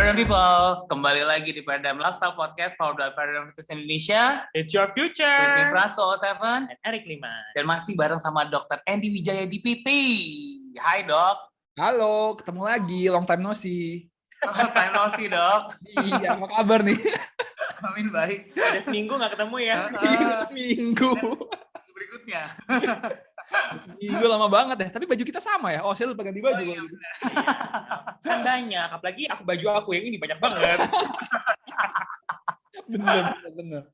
Paradigm People, kembali lagi di Paradigm Lifestyle Podcast powered by Paradigm Fitness Indonesia. It's your future. With me, Praso 7. And Eric Liman. Dan masih bareng sama Dr. Andy Wijaya DPP. Hai dok. Halo, ketemu lagi, long time no see. Time no see dok. Iya, apa kabar nih? Amin baik. Ada seminggu nggak ketemu ya? Seminggu. Berikutnya. Minggu lama banget ya, tapi baju kita sama ya. Oh, saya lupa ganti baju. Iya. Kan banyak, apalagi baju aku yang ini banyak banget. Bener.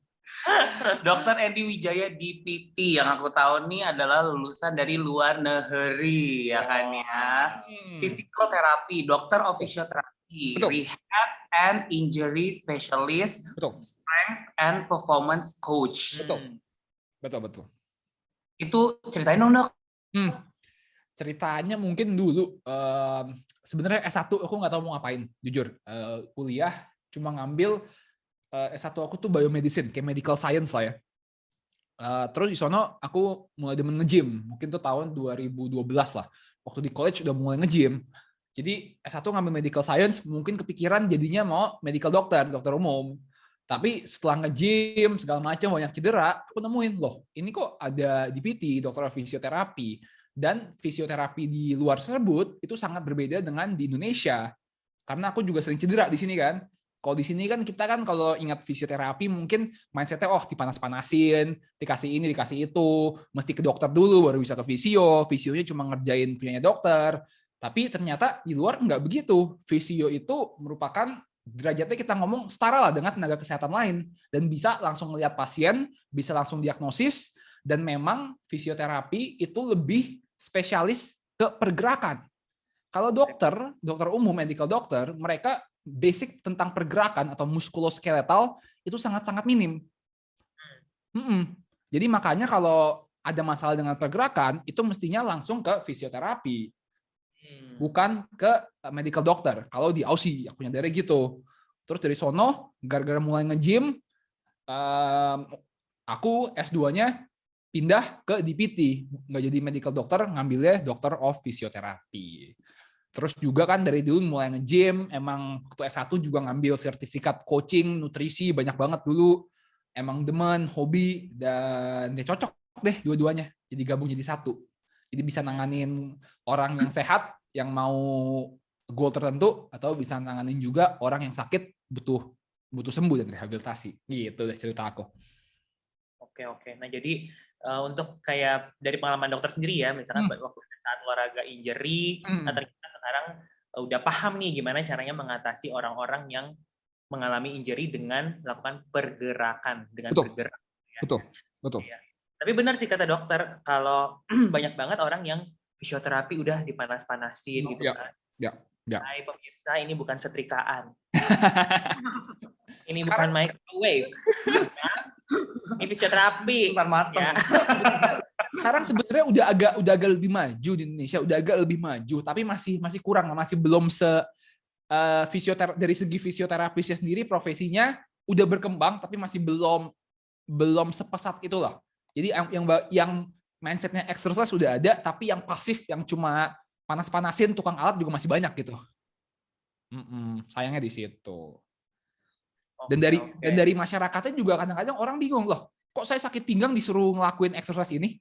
Dr. Andy Wijaya DPT yang aku tahu nih adalah lulusan dari luar negeri ya kan ya. Physical therapy, dokter of physiotherapy, rehab and injury specialist, strength and performance coach. Betul. Itu ceritain dong dok. Ceritanya mungkin dulu, sebenarnya S1 aku nggak tahu mau ngapain, jujur. Kuliah cuma ngambil S1 aku tuh biomedicine, kayak medical science lah ya. Terus di sono aku mulai demen nge-gym, mungkin tuh tahun 2012 lah. Waktu di college udah mulai nge-gym. Jadi S1 ngambil medical science, mungkin kepikiran jadinya mau medical doctor, dokter umum. Tapi setelah nge-gym, segala macam, banyak cedera, aku nemuin, loh, ini kok ada DPT, dokter fisioterapi. Dan fisioterapi di luar tersebut itu sangat berbeda dengan di Indonesia. Karena aku juga sering cedera di sini kan. Kalau di sini kan kita kan kalau ingat fisioterapi mungkin mindset-nya dipanas-panasin, dikasih ini, dikasih itu, mesti ke dokter dulu baru bisa ke fisio. Fisionya cuma ngerjain punyanya dokter. Tapi ternyata di luar nggak begitu. Fisio itu merupakan derajatnya kita ngomong setara lah dengan tenaga kesehatan lain. Dan bisa langsung melihat pasien, bisa langsung diagnosis, dan memang fisioterapi itu lebih spesialis ke pergerakan. Kalau dokter umum, medical doctor, mereka basic tentang pergerakan atau muskuloskeletal itu sangat-sangat minim. Jadi makanya kalau ada masalah dengan pergerakan, itu mestinya langsung ke fisioterapi. Bukan ke medical doctor. Kalau di Aussie, aku nyadarnya gitu. Terus dari sono, gara-gara mulai nge-gym, aku S2-nya pindah ke DPT. Nggak jadi medical doctor, ngambilnya dokter of physiotherapy. Terus juga kan dari dulu mulai nge-gym, emang waktu S1 juga ngambil sertifikat coaching, nutrisi, banyak banget dulu. Emang demen, hobi, dan ya cocok deh dua-duanya. Jadi gabung jadi satu. Jadi bisa nanganin orang yang sehat, yang mau goal tertentu, atau bisa nanganin juga orang yang sakit, butuh sembuh dan rehabilitasi. Gitu deh cerita aku. Oke. Nah jadi untuk kayak dari pengalaman dokter sendiri ya, misalkan waktu saat olahraga injury, atau kita sekarang udah paham nih gimana caranya mengatasi orang-orang yang mengalami injury dengan melakukan pergerakan, dengan bergerak. Ya. Betul. Ya. Tapi benar sih kata dokter, kalau banyak banget orang yang fisioterapi udah dipanas-panasin gitu kan. Ya. Hai pemirsa, ini bukan setrikaan. Ini bukan microwave. Ya. Ini fisioterapi. Matang. Ya. Sekarang sebenarnya udah agak lebih maju di Indonesia, udah agak lebih maju, tapi masih kurang, masih belum dari segi fisioterapisnya sendiri profesinya udah berkembang, tapi masih belum sepesat itulah. Jadi yang mindsetnya exercise sudah ada, tapi yang pasif, yang cuma panas-panasin tukang alat juga masih banyak gitu. Sayangnya di situ. Dan dari masyarakatnya juga kadang-kadang orang bingung, loh, kok saya sakit pinggang disuruh ngelakuin exercise ini?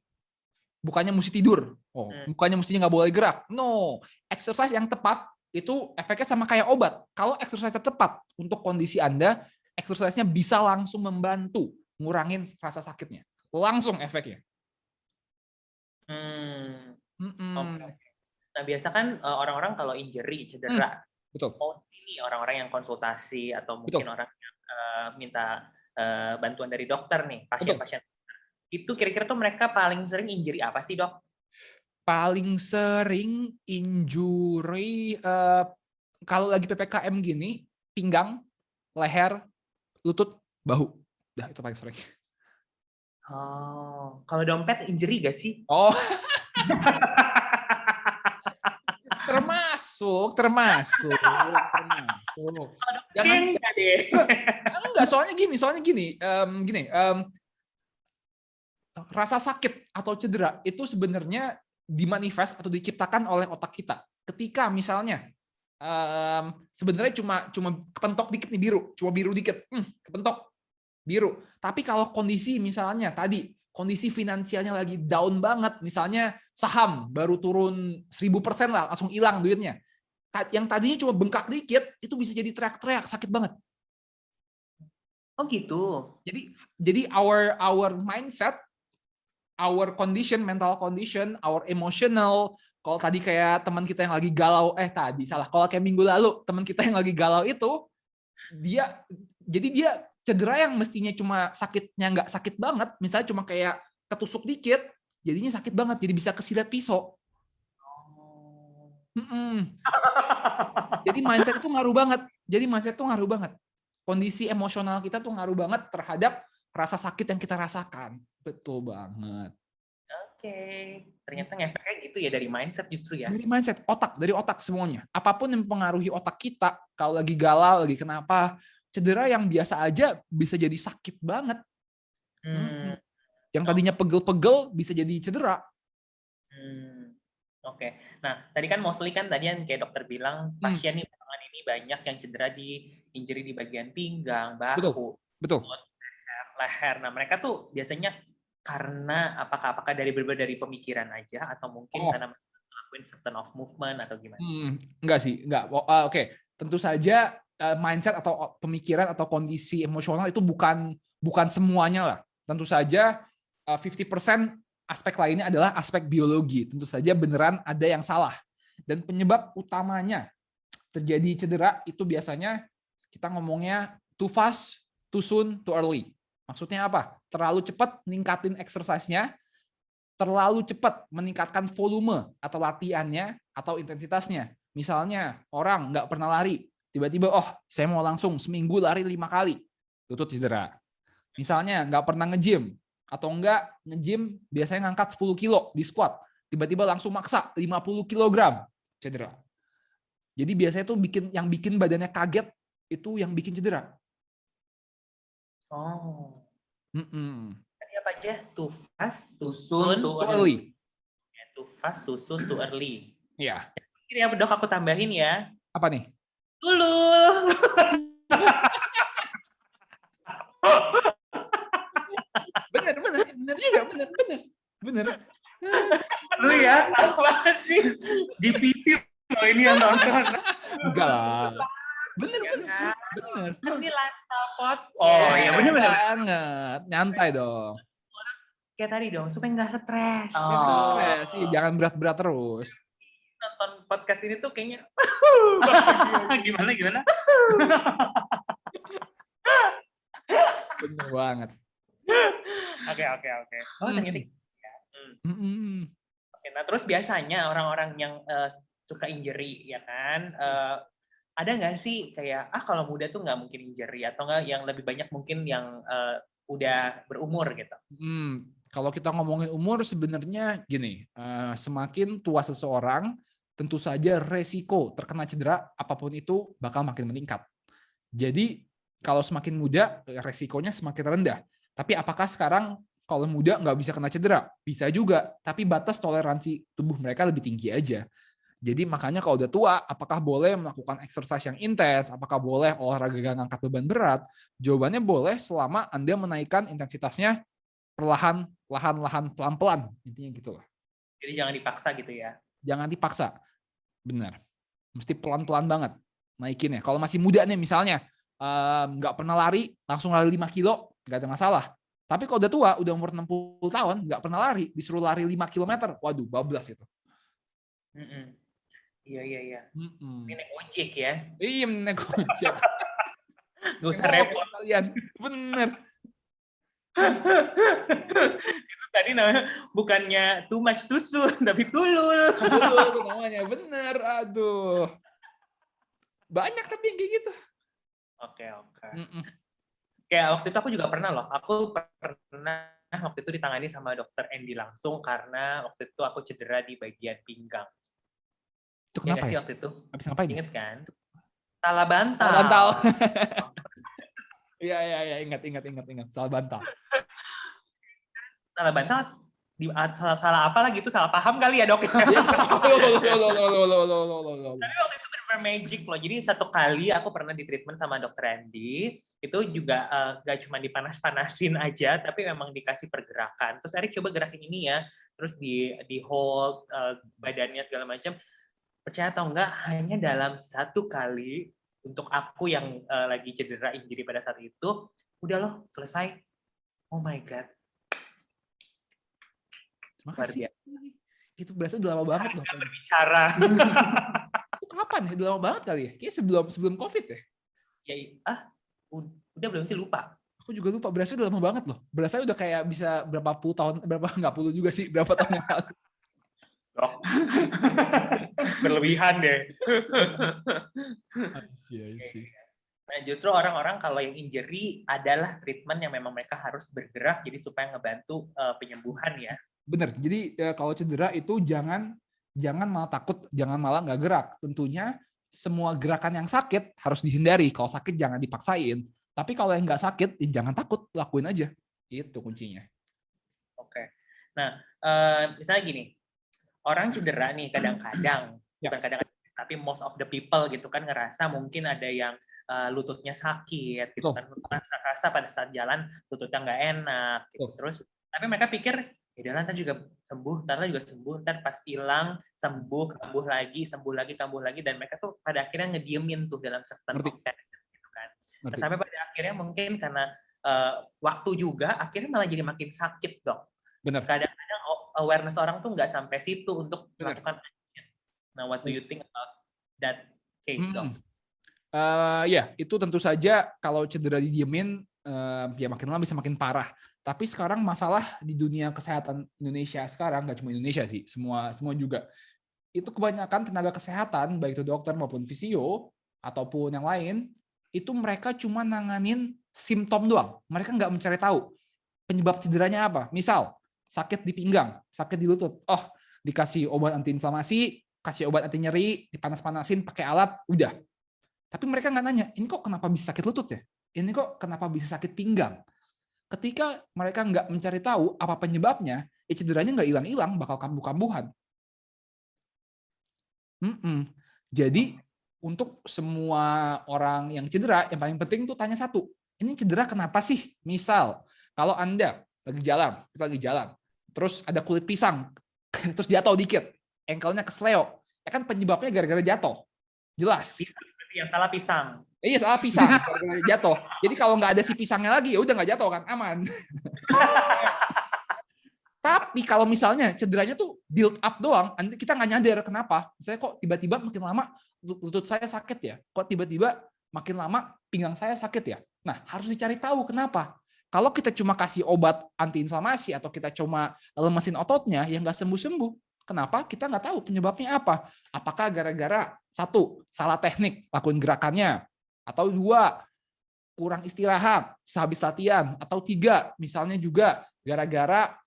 Bukannya mesti tidur. Bukannya mestinya nggak boleh gerak. No, exercise yang tepat itu efeknya sama kayak obat. Kalau exercise tepat untuk kondisi Anda, exercise-nya bisa langsung membantu ngurangin rasa sakitnya. Langsung efeknya. Nah, biasa kan orang-orang kalau injury, cedera, betul. Ini orang-orang yang konsultasi atau mungkin orang yang minta bantuan dari dokter nih, pasien-pasien. Itu kira-kira tuh mereka paling sering injury apa sih, Dok? Paling sering injury kalau lagi PPKM gini, pinggang, leher, lutut, bahu. Dah itu paling sering. Oh, kalau dompet injury gak sih? Oh. termasuk. Jangan deh. Enggak, soalnya gini. Rasa sakit atau cedera itu sebenarnya dimanifest atau diciptakan oleh otak kita. Ketika misalnya sebenarnya cuma kepentok dikit nih biru, cuma biru dikit, kepentok biru. Tapi kalau kondisi misalnya tadi kondisi finansialnya lagi down banget, misalnya saham baru turun 1000% lah, langsung hilang duitnya. Yang tadinya cuma bengkak dikit, itu bisa jadi teriak-teriak, sakit banget. Oh gitu. Jadi our mindset, our condition, mental condition, our emotional. Kalau tadi kayak teman kita yang lagi galau, kalau kayak minggu lalu teman kita yang lagi galau itu, dia cedera yang mestinya cuma sakitnya nggak sakit banget, misalnya cuma kayak ketusuk dikit, jadinya sakit banget, jadi bisa kesilet pisau. Jadi mindset itu ngaruh banget. Kondisi emosional kita tuh ngaruh banget terhadap rasa sakit yang kita rasakan. Betul banget. Oke, ternyata ngefeknya gitu ya dari mindset justru ya. Dari mindset, dari otak semuanya. Apapun yang mempengaruhi otak kita, kalau lagi galau, lagi kenapa, cedera yang biasa aja bisa jadi sakit banget. Yang tadinya pegel-pegel bisa jadi cedera. Oke. Nah, tadi kan mostly kan tadi yang kayak dokter bilang, pasien nih belakangan ini banyak yang cedera di injury di bagian pinggang, bahu, betul. leher. Nah, mereka tuh biasanya karena apakah dari pemikiran aja atau mungkin karena melakukan certain of movement atau gimana? Enggak sih, enggak. Oke. Tentu saja mindset atau pemikiran atau kondisi emosional itu bukan semuanya lah. Tentu saja 50% aspek lainnya adalah aspek biologi. Tentu saja beneran ada yang salah. Dan penyebab utamanya terjadi cedera itu biasanya kita ngomongnya too fast, too soon, too early. Maksudnya apa? Terlalu cepat meningkatin exercise-nya, terlalu cepat meningkatkan volume atau latihannya atau intensitasnya. Misalnya orang nggak pernah lari, tiba-tiba saya mau langsung seminggu lari 5 kali, itu cedera. Misalnya nggak pernah nge-gym, atau enggak nge-gym biasanya ngangkat 10 kilo di squat, tiba-tiba langsung maksa 50 kg, cedera. Jadi biasanya tuh yang bikin badannya kaget itu yang bikin cedera. Tadi apa aja? Too fast, too soon, too early. Too fast, too soon, too early. Iya. Ya, Dok, aku tambahin ya. Apa nih? Tulul. Bener. Lu ya, apa sih? Di PT loh ini yang nonton. Enggak lah. Bener. Ini lifestyle podcast. Oh iya bener banget. Nyantai dong. Kayak tadi dong, supaya nggak stres. Sih, jangan berat-berat terus. Nonton podcast ini tuh kayaknya gimana? Bener banget. Oke. Oh, ternyata. Oke, nah terus biasanya orang-orang yang suka injury ya kan, ada nggak sih kayak kalau muda tuh nggak mungkin injury atau nggak yang lebih banyak mungkin yang udah berumur gitu? Kalau kita ngomongin umur sebenarnya gini, semakin tua seseorang tentu saja resiko terkena cedera apapun itu bakal makin meningkat. Jadi kalau semakin muda resikonya semakin rendah. Tapi apakah sekarang kalau muda nggak bisa kena cedera? Bisa juga, tapi batas toleransi tubuh mereka lebih tinggi aja. Jadi makanya kalau udah tua, apakah boleh melakukan exercise yang intens? Apakah boleh olahraga ngangkat beban berat? Jawabannya boleh selama Anda menaikkan intensitasnya perlahan, pelan-pelan. Intinya gitu lah. Jadi jangan dipaksa gitu ya? Jangan dipaksa. Benar. Mesti pelan-pelan banget naikinnya. Kalau masih muda nih misalnya, nggak pernah lari, langsung lari 5 kilo, nggak ada masalah. Tapi kalau udah tua, udah umur 60 tahun, nggak pernah lari, disuruh lari 5 km, waduh, bablas itu. Iya. Ini naik ojek ya? Iya, naik ojek. Nggak usah repot kalian. Bener. Itu tadi namanya bukannya too much too soon, tapi tulul. Tulul itu namanya, bener. Aduh. Banyak tapi yang kayak gitu. Oke. Kayak waktu itu aku juga pernah loh. Aku pernah waktu itu ditangani sama dokter Andy langsung karena waktu itu aku cedera di bagian pinggang. Itu kenapa ya? Sih waktu itu? Habis ngapain? Ingat kan? Salah bantal. Iya, ingat. Salah bantal. Salah bantal salah apa lagi itu salah paham kali ya dok. Tapi waktu itu magic loh. Jadi satu kali aku pernah di treatment sama Dokter Andy, itu juga gak cuma dipanas-panasin aja, tapi memang dikasih pergerakan. Terus Erik coba gerakin ini ya, terus di hold badannya segala macam. Percaya atau enggak, hanya dalam satu kali untuk aku yang lagi cedera injury pada saat itu, udah loh selesai. Oh my god. Makasih. Itu berarti udah lama banget loh. Berbicara. Itu kapan ya? Udah lama banget kali ya? Kayaknya sebelum COVID ya? Ya, udah belum sih, lupa. Aku juga lupa, berasa udah lama banget loh. Berasa udah kayak bisa berapa puluh tahun, nggak puluh juga sih, berapa tahun yang lalu. Berlebihan deh. I see. Nah, justru orang-orang kalau yang injury adalah treatment yang memang mereka harus bergerak, jadi supaya ngebantu penyembuhan ya. Bener, jadi kalau cedera itu jangan malah takut, jangan malah nggak gerak. Tentunya semua gerakan yang sakit harus dihindari. Kalau sakit jangan dipaksain. Tapi kalau yang nggak sakit, ya jangan takut, lakuin aja. Itu kuncinya. Oke. Nah, misalnya gini, orang cedera nih kadang-kadang, bukan kadang-kadang, tapi most of the people gitu kan ngerasa mungkin ada yang lututnya sakit, gitu kan, rasa pada saat jalan lututnya nggak enak, gitu. Terus, tapi mereka pikir ya ntar juga sembuh, ntar pas hilang, sembuh lagi, dan mereka tuh pada akhirnya ngediemin tuh dalam certain of time, gitu kan. Nah, sampai pada akhirnya mungkin karena waktu juga, akhirnya malah jadi makin sakit, Dok. Benar. Kadang-kadang awareness orang tuh nggak sampai situ untuk melakukan action. Nah, what do you think about that case, Dok? Ya, itu tentu saja kalau cedera didiemin, ya makin lama bisa makin parah. Tapi sekarang masalah di dunia kesehatan Indonesia sekarang, nggak cuma Indonesia sih, semua juga. Itu kebanyakan tenaga kesehatan, baik itu dokter maupun fisio, ataupun yang lain, itu mereka cuma nanganin simptom doang. Mereka nggak mencari tahu penyebab cederanya apa. Misal, sakit di pinggang, sakit di lutut. Oh, dikasih obat antiinflamasi, kasih obat anti nyeri, dipanas-panasin, pakai alat, udah. Tapi mereka nggak nanya, ini kok kenapa bisa sakit lutut ya? Ini kok kenapa bisa sakit pinggang? Ketika mereka nggak mencari tahu apa penyebabnya, ya cederanya nggak hilang-hilang, bakal kambuh-kambuhan. Jadi untuk semua orang yang cedera, yang paling penting tuh tanya satu, ini cedera kenapa sih? Misal, kalau Anda lagi jalan, terus ada kulit pisang, terus jatuh dikit, ankle-nya kesleo, ya kan penyebabnya gara-gara jatuh. Jelas. Yang salah pisang. Iya, salah pisang, gara-gara jatuh. Jadi kalau nggak ada si pisangnya lagi, ya udah nggak jatuh kan, aman. Tapi kalau misalnya cederanya tuh build up doang, kita nggak nyadar kenapa. Misalnya kok tiba-tiba makin lama lutut saya sakit ya, kok tiba-tiba makin lama pinggang saya sakit ya. Nah, harus dicari tahu kenapa. Kalau kita cuma kasih obat antiinflamasi atau kita cuma lemesin ototnya yang nggak sembuh-sembuh, kenapa? Kita nggak tahu penyebabnya apa. Apakah gara-gara satu, salah teknik lakuin gerakannya, atau dua, kurang istirahat sehabis latihan, atau tiga, misalnya juga gara-gara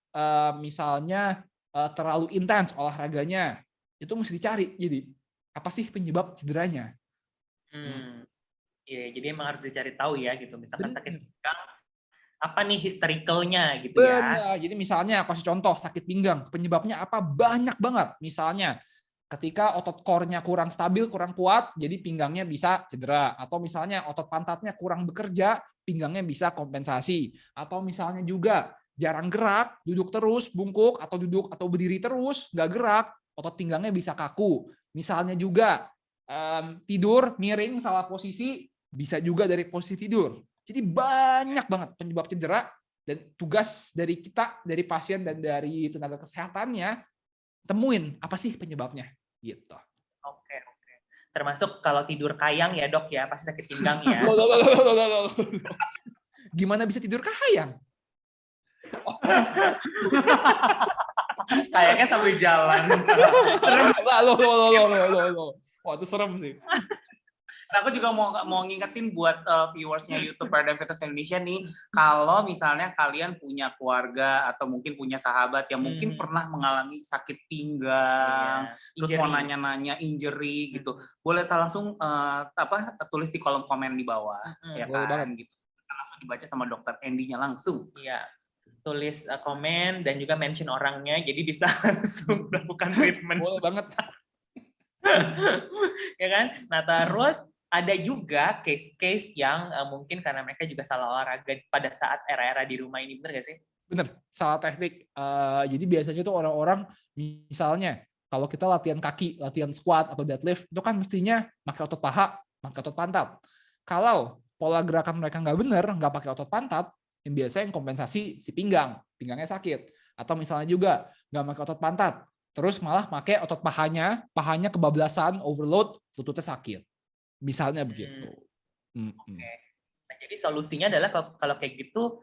misalnya terlalu intens olahraganya. Itu mesti dicari. Jadi apa sih penyebab cederanya? Iya, jadi emang harus dicari tahu ya gitu. Misalkan sakit pinggang, apa nih historicalnya gitu ya. Benar. Jadi misalnya kasih contoh sakit pinggang, penyebabnya apa? Banyak banget. Misalnya ketika otot core-nya kurang stabil, kurang kuat, jadi pinggangnya bisa cedera. Atau misalnya otot pantatnya kurang bekerja, pinggangnya bisa kompensasi. Atau misalnya juga jarang gerak, duduk terus, bungkuk, atau duduk atau berdiri terus, nggak gerak, otot pinggangnya bisa kaku. Misalnya juga tidur, miring, salah posisi, bisa juga dari posisi tidur. Jadi banyak banget penyebab cedera, dan tugas dari kita, dari pasien dan dari tenaga kesehatannya, temuin apa sih penyebabnya. Gitu. Oke. Termasuk kalau tidur kayang ya dok ya, pasti sakit pinggang ya. Gimana bisa tidur kayang? Kayaknya sambil jalan. Wah, itu serem sih. Nah, aku juga mau ngingetin buat viewersnya YouTube Paradigm Fitness Indonesia nih, kalau misalnya kalian punya keluarga atau mungkin punya sahabat yang mungkin pernah mengalami sakit pinggang, terus mau nanya-nanya injury gitu, boleh langsung tulis di kolom komen di bawah, ya kan? Gitu. Langsung dibaca sama dokter Andy-nya langsung. Iya. Tulis komen dan juga mention orangnya, jadi bisa langsung melakukan treatment. Boleh banget. Ya kan? Nah, terus ada juga case-case yang mungkin karena mereka juga salah olahraga pada saat era-era di rumah ini, bener gak sih? Bener, salah teknik. Jadi biasanya tuh orang-orang, misalnya kalau kita latihan kaki, latihan squat atau deadlift, itu kan mestinya pakai otot paha, pakai otot pantat. Kalau pola gerakan mereka nggak bener, nggak pakai otot pantat, yang biasanya yang kompensasi si pinggangnya sakit. Atau misalnya juga nggak pakai otot pantat, terus malah pakai otot pahanya kebablasan, overload, lututnya sakit. Misalnya begitu. Oke. Nah, jadi solusinya adalah kalau kayak gitu,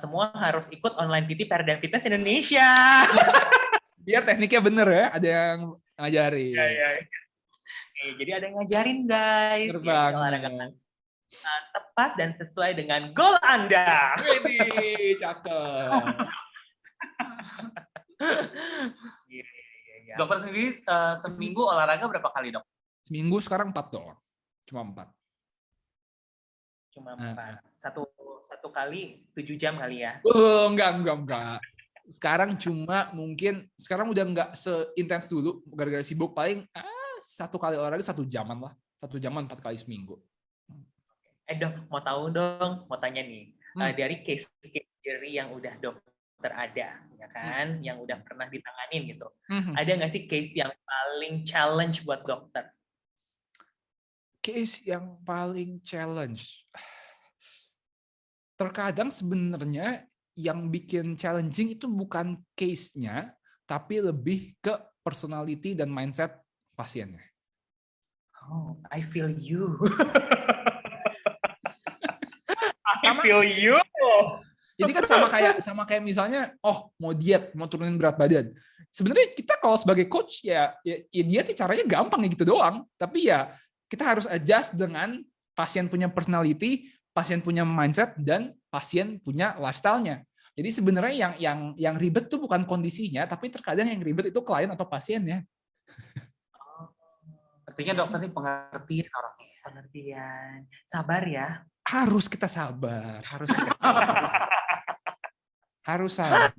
semua harus ikut online PT Paradigm Fitness Indonesia. Biar tekniknya bener ya, ada yang ngajarin. Ya. Jadi ada yang ngajarin guys. Ya, olahraga tepat dan sesuai dengan goal Anda. Wih, cakep. Dokter sendiri seminggu olahraga berapa kali, Dok? Seminggu sekarang 4 doang. Cuma 4. Cuma 4. Satu kali 7 jam kali ya? Enggak. Sekarang sekarang udah enggak seintens dulu, gara-gara sibuk. Paling 1 kali olahraga 1 jaman lah. 1 jaman 4 kali seminggu. Dok, mau tanya nih. Dari case injury yang udah dokter ada, ya kan? Yang udah pernah ditanganin gitu. Ada nggak sih case yang paling challenge buat dokter? Case yang paling challenge. Terkadang sebenarnya yang bikin challenging itu bukan case-nya, tapi lebih ke personality dan mindset pasiennya. Oh, I feel you. I feel you. Jadi kan sama kayak misalnya, mau diet, mau turunin berat badan. Sebenarnya kita kalau sebagai coach ya diet caranya gampang ya gitu doang. Tapi ya kita harus adjust dengan pasien punya personality, pasien punya mindset, dan pasien punya lifestyle-nya. Jadi sebenarnya yang ribet itu bukan kondisinya, tapi terkadang yang ribet itu klien atau pasiennya. Artinya dokter ini pengertian orangnya. Pengertian. Sabar ya. Harus kita sabar. Harus sabar.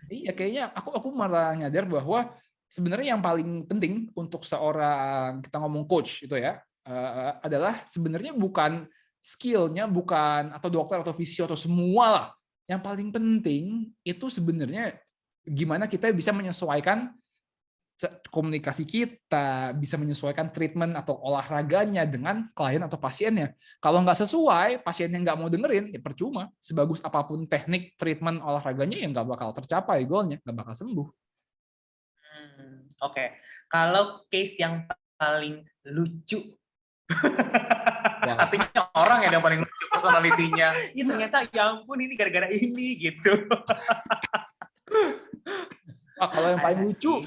Iya, kayaknya aku malah nyadar bahwa sebenarnya yang paling penting untuk seorang, kita ngomong coach itu ya, adalah sebenarnya bukan skill-nya, bukan atau dokter atau fisio atau semua lah. Yang paling penting itu sebenarnya gimana kita bisa menyesuaikan komunikasi kita, bisa menyesuaikan treatment atau olahraganya dengan klien atau pasiennya. Kalau nggak sesuai, pasiennya nggak mau dengerin, ya percuma. Sebagus apapun teknik treatment olahraganya, ya nggak bakal tercapai goalnya, nggak bakal sembuh. Oke. Kalau case yang paling lucu, artinya orang yang paling lucu personalitinya. Iya, ternyata ya ampun ini gara-gara ini gitu. Kalau yang paling lucu,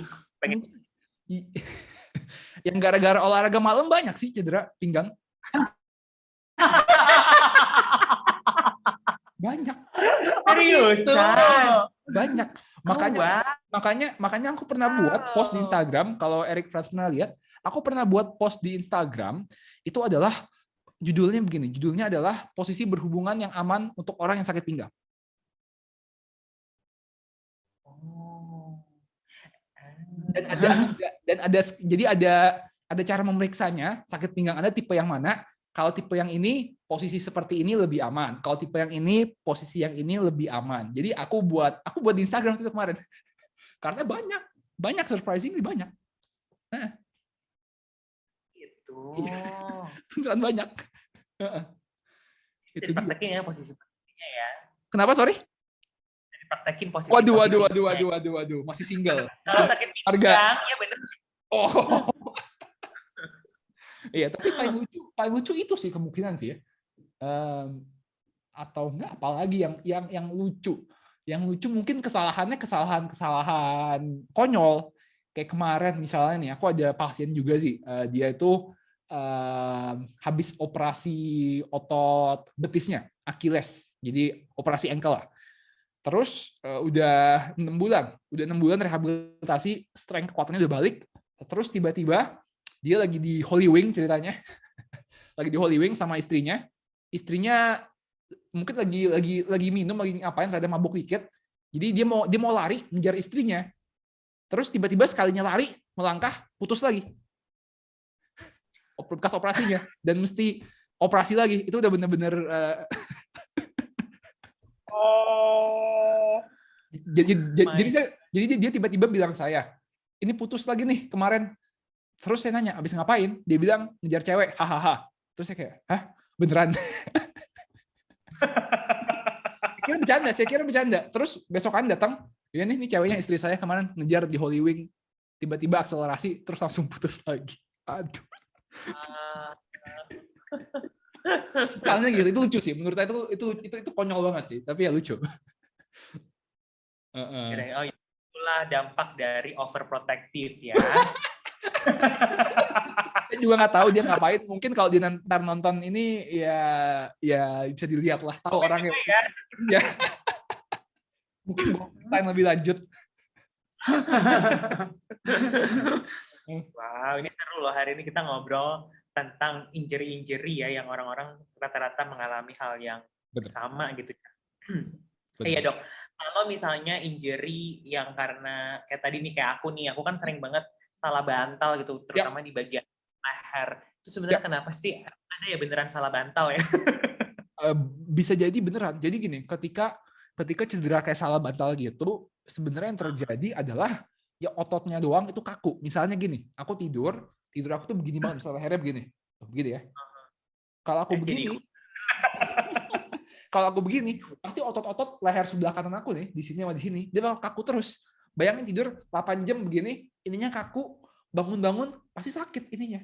yang gara-gara olahraga malam banyak sih cedera pinggang. Banyak. Seriusan? Banyak. Makanya aku pernah buat post di Instagram. Kalau Eric Frans pernah lihat, aku pernah buat post di Instagram. Itu adalah judulnya begini. Judulnya adalah posisi berhubungan yang aman untuk orang yang sakit pinggang. Jadi ada cara memeriksanya, sakit pinggang Anda tipe yang mana. Kalau tipe yang ini, posisi seperti ini lebih aman. Kalau tipe yang ini, posisi yang ini lebih aman. Jadi aku buat di Instagram itu kemarin. Karena banyak surprisingly banyak. Itu. Beneran banyak. Itu praktekin ya posisi-posisinya ya. Kenapa, sorry? Praktekin posisi. Waduh, masih single. Kalau sakit pinggang, ya bener. Oh. Iya, tapi paling lucu itu sih kemungkinan sih ya. Atau enggak, apalagi yang lucu. Yang lucu mungkin kesalahan konyol. Kayak kemarin misalnya nih, aku ada pasien juga sih. Dia itu habis operasi otot betisnya, Achilles. Jadi operasi ankle lah. Terus udah 6 bulan rehabilitasi, strength kekuatannya udah balik. Terus tiba-tiba dia lagi di Holy Wing ceritanya. Lagi di Holy Wing sama istrinya. Istrinya mungkin lagi minum, lagi ngapain, rada mabuk dikit. Jadi dia mau lari ngejar istrinya. Terus tiba-tiba sekalinya lari, melangkah, putus lagi. Bekas operasinya. Dan mesti operasi lagi. Itu udah bener-bener... Jadi dia tiba-tiba bilang saya, ini putus lagi nih kemarin. Terus saya nanya, abis ngapain? Dia bilang, ngejar cewek, hahaha. Terus saya kayak, hah? Beneran? Saya kira bercanda. Terus besokan datang, ya nih ceweknya istri saya kemarin ngejar di Holy Wing, tiba-tiba akselerasi, terus langsung putus lagi. Aduh. Soalnya gitu, itu lucu sih. Menurut saya itu konyol banget sih, tapi ya lucu. Oh, itulah dampak dari overprotective ya. Saya juga nggak tahu dia ngapain. Mungkin kalau dia ntar nonton ini ya bisa dilihat lah. Tahu orangnya. Ya. Mungkin time lebih lanjut. Wow, ini seru loh. Hari ini kita ngobrol tentang injury ya, yang orang-orang rata-rata mengalami hal yang sama gitu. Iya dok. Kalau misalnya injury yang karena kayak tadi nih, kayak aku kan sering banget salah bantal gitu, terutama di bagian leher. Itu sebenarnya kenapa sih ada ya beneran salah bantal ya? Bisa jadi beneran. Jadi gini, ketika cedera kayak salah bantal gitu, sebenarnya yang terjadi adalah ya ototnya doang itu kaku. Misalnya gini, aku tidur aku tuh begini banget, misalnya lehernya begini ya. Kalau aku begini, pasti otot-otot leher sebelah kanan aku nih, di sini sama di sini, dia bakal kaku terus. Bayangin tidur 8 jam begini, ininya kaku, bangun-bangun pasti sakit ininya.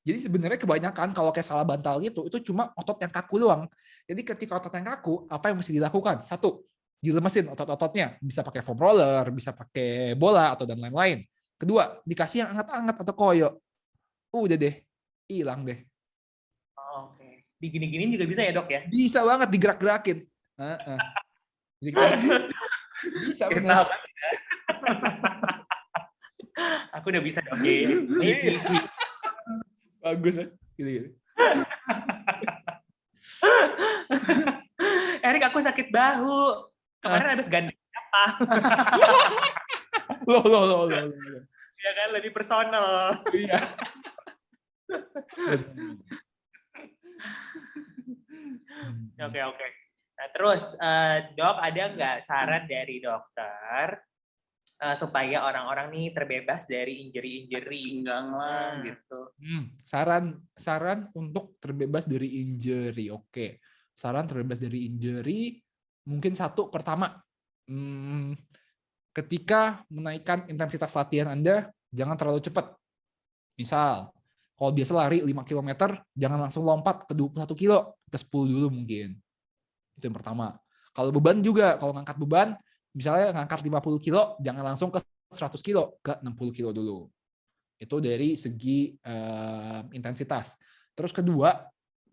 Jadi sebenarnya kebanyakan kalau kayak salah bantal gitu, itu cuma otot yang kaku doang. Jadi ketika otot yang kaku, apa yang mesti dilakukan? 1, dilemesin otot-ototnya, bisa pakai foam roller, bisa pakai bola atau dan lain-lain. 2, dikasih yang hangat-hangat atau koyo. Udah deh, hilang deh. Oke. Digini-giniin juga bisa ya dok ya? Bisa banget digerak-gerakin. Bisa benar. Aku udah bisa dok. Bagus ya. Gini. Erik, aku sakit bahu. Kemarin habis gandeng apa? Loh. Ya kan, lebih personal. Iya. Oke. Nah, terus dok, ada nggak saran dari dokter supaya orang-orang nih terbebas dari injury? Enggak gitu. Saran untuk terbebas dari injury. Oke. Saran terbebas dari injury, mungkin 1, pertama, ketika menaikkan intensitas latihan Anda, jangan terlalu cepat. Misal, kalau biasa lari 5 km, jangan langsung lompat ke 21 kilo, ke 10 dulu mungkin. Itu yang pertama. Kalau beban juga, kalau ngangkat beban, misalnya ngangkat 50 kilo, jangan langsung ke 100 kilo, ke 60 kilo dulu. Itu dari segi intensitas. Terus kedua,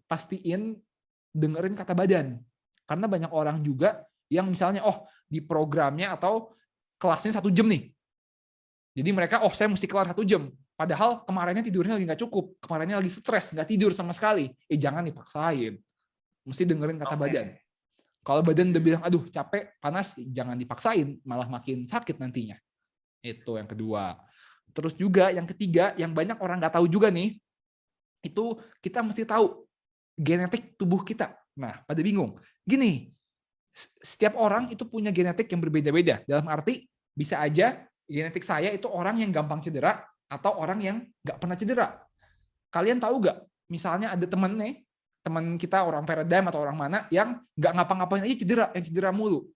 pastiin dengerin kata badan. Karena banyak orang juga yang misalnya, di programnya atau kelasnya 1 jam nih. Jadi mereka, saya mesti kelar 1 jam. Padahal kemarinnya tidurnya lagi nggak cukup. Kemarinnya lagi stres, nggak tidur sama sekali. Jangan dipaksain. Mesti dengerin kata badan. Kalau badan udah bilang, aduh capek, panas, jangan dipaksain. Malah makin sakit nantinya. Itu yang kedua. Terus juga yang ketiga, yang banyak orang nggak tahu juga nih, itu kita mesti tahu genetik tubuh kita. Nah, pada bingung. Gini, setiap orang itu punya genetik yang berbeda-beda. Dalam arti, bisa aja genetik saya itu orang yang gampang cedera, atau orang yang nggak pernah cedera. Kalian tahu nggak? Misalnya ada teman kita orang paradigm atau orang mana yang nggak ngapa-ngapain aja cedera, yang cedera mulu.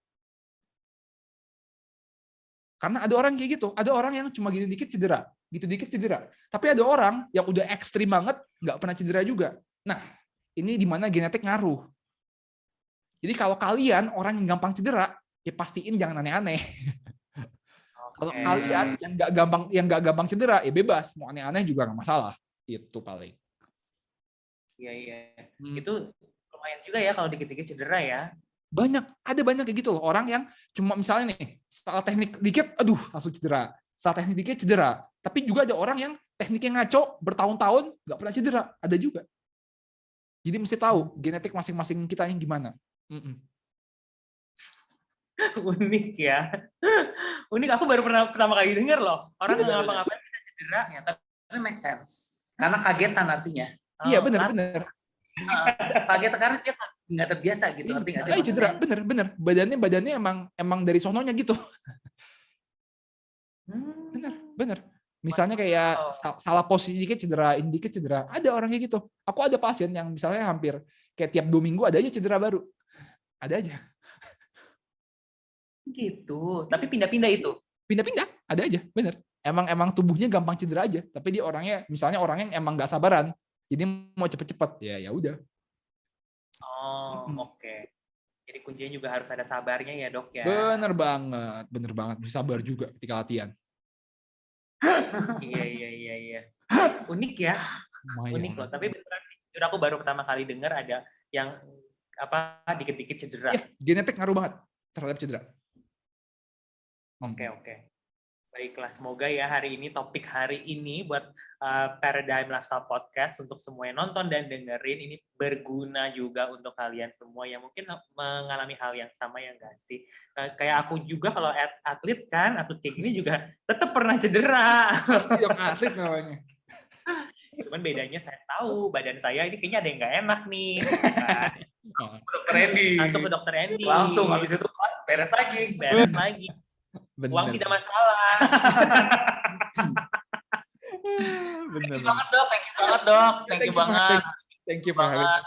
Karena ada orang kayak gitu, ada orang yang cuma gini dikit cedera, gitu dikit cedera. Tapi ada orang yang udah ekstrim banget, nggak pernah cedera juga. Nah, ini di mana genetik ngaruh. Jadi kalau kalian orang yang gampang cedera, ya pastiin jangan aneh-aneh. Kalau kalian yang nggak gampang cedera, ya bebas, mau aneh-aneh juga nggak masalah. Itu paling. Iya. Itu lumayan juga ya kalau dikit-dikit cedera ya. Ada banyak kayak gitu loh, orang yang cuma misalnya nih, salah teknik dikit, aduh langsung cedera. Salah teknik dikit cedera. Tapi juga ada orang yang tekniknya ngaco, bertahun-tahun nggak pernah cedera. Ada juga. Jadi mesti tahu genetik masing-masing kita yang gimana. Unik ya. Unik, aku baru pertama kali dengar loh. Orang nggak ngapa-ngapain bisa cedera. Ya, tapi make sense. Karena kagetan artinya. Iya, benar. Kaget karena dia nggak terbiasa gitu. Ngerti nggak sih? Cedera, bener. Badannya emang dari sononya gitu. Bener. Misalnya kayak salah posisi dikit cedera, ini dikit cedera. Ada orangnya gitu. Aku ada pasien yang misalnya hampir kayak tiap 2 minggu ada aja cedera baru. Ada aja. Gitu. Tapi pindah-pindah itu. Pindah-pindah, ada aja, bener. Emang tubuhnya gampang cedera aja. Tapi dia orangnya, misalnya orangnya emang nggak sabaran. Jadi mau cepet-cepet, ya udah. Oke. Jadi kuncinya juga harus ada sabarnya ya, Dok ya. Bener banget. Bisa sabar juga ketika latihan. Iya. Unik ya. Unik loh. Tapi beneran sih, aku baru pertama kali dengar ada yang dikit-dikit cedera. Iya, genetik ngaruh banget terhadap cedera. Oke. Baiklah, semoga ya topik hari ini buat Paradigm Lifestyle Podcast untuk semua yang nonton dan dengerin ini berguna juga untuk kalian semua yang mungkin mengalami hal yang sama ya nggak sih? Kayak aku juga kalau atlet kayak gini juga tetap pernah cedera. Pasti yang atlet namanya. Cuman bedanya saya tahu badan saya ini kayaknya ada yang nggak enak nih. Dokter Andy. Langsung ke Dokter Andy. Langsung habis itu beres lagi. Bener. Uang tidak masalah. Bener. Thank you banget dok. Thank you banget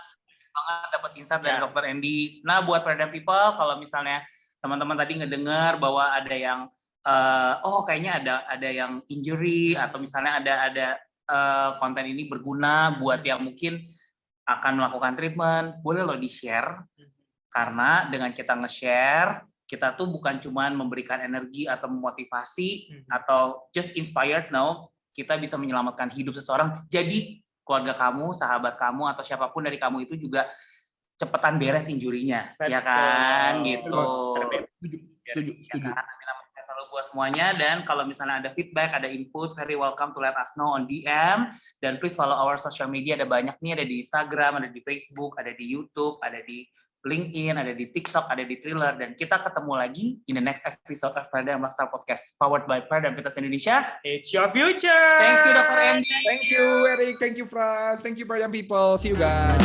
dapat insight dari Dokter Andy. Nah, buat Paradigm People, kalau misalnya teman-teman tadi ngedengar bahwa ada yang kayaknya ada yang injury atau misalnya ada konten ini berguna buat yang mungkin akan melakukan treatment, boleh loh di-share. Karena dengan kita nge-share, kita tuh bukan cuma memberikan energi atau memotivasi atau just inspired, no. Kita bisa menyelamatkan hidup seseorang. Jadi keluarga kamu, sahabat kamu, atau siapapun dari kamu itu juga cepetan beres injurinya, ya kan? Gitu. Setuju. Selalu buat semuanya, dan kalau misalnya ada feedback, ada input, very welcome to let us know on DM, dan please follow our social media, ada banyak nih, ada di Instagram, ada di Facebook, ada di YouTube, ada di LinkedIn, ada di TikTok, ada di Thriller, dan kita ketemu lagi in the next episode of Paradigm Lifestyle Podcast, powered by Paradigm Fitness Indonesia. It's your future! Thank you, Dr. Andy. Thank you, Eric. Thank you, Franz. Thank you, Paradigm People. See you guys.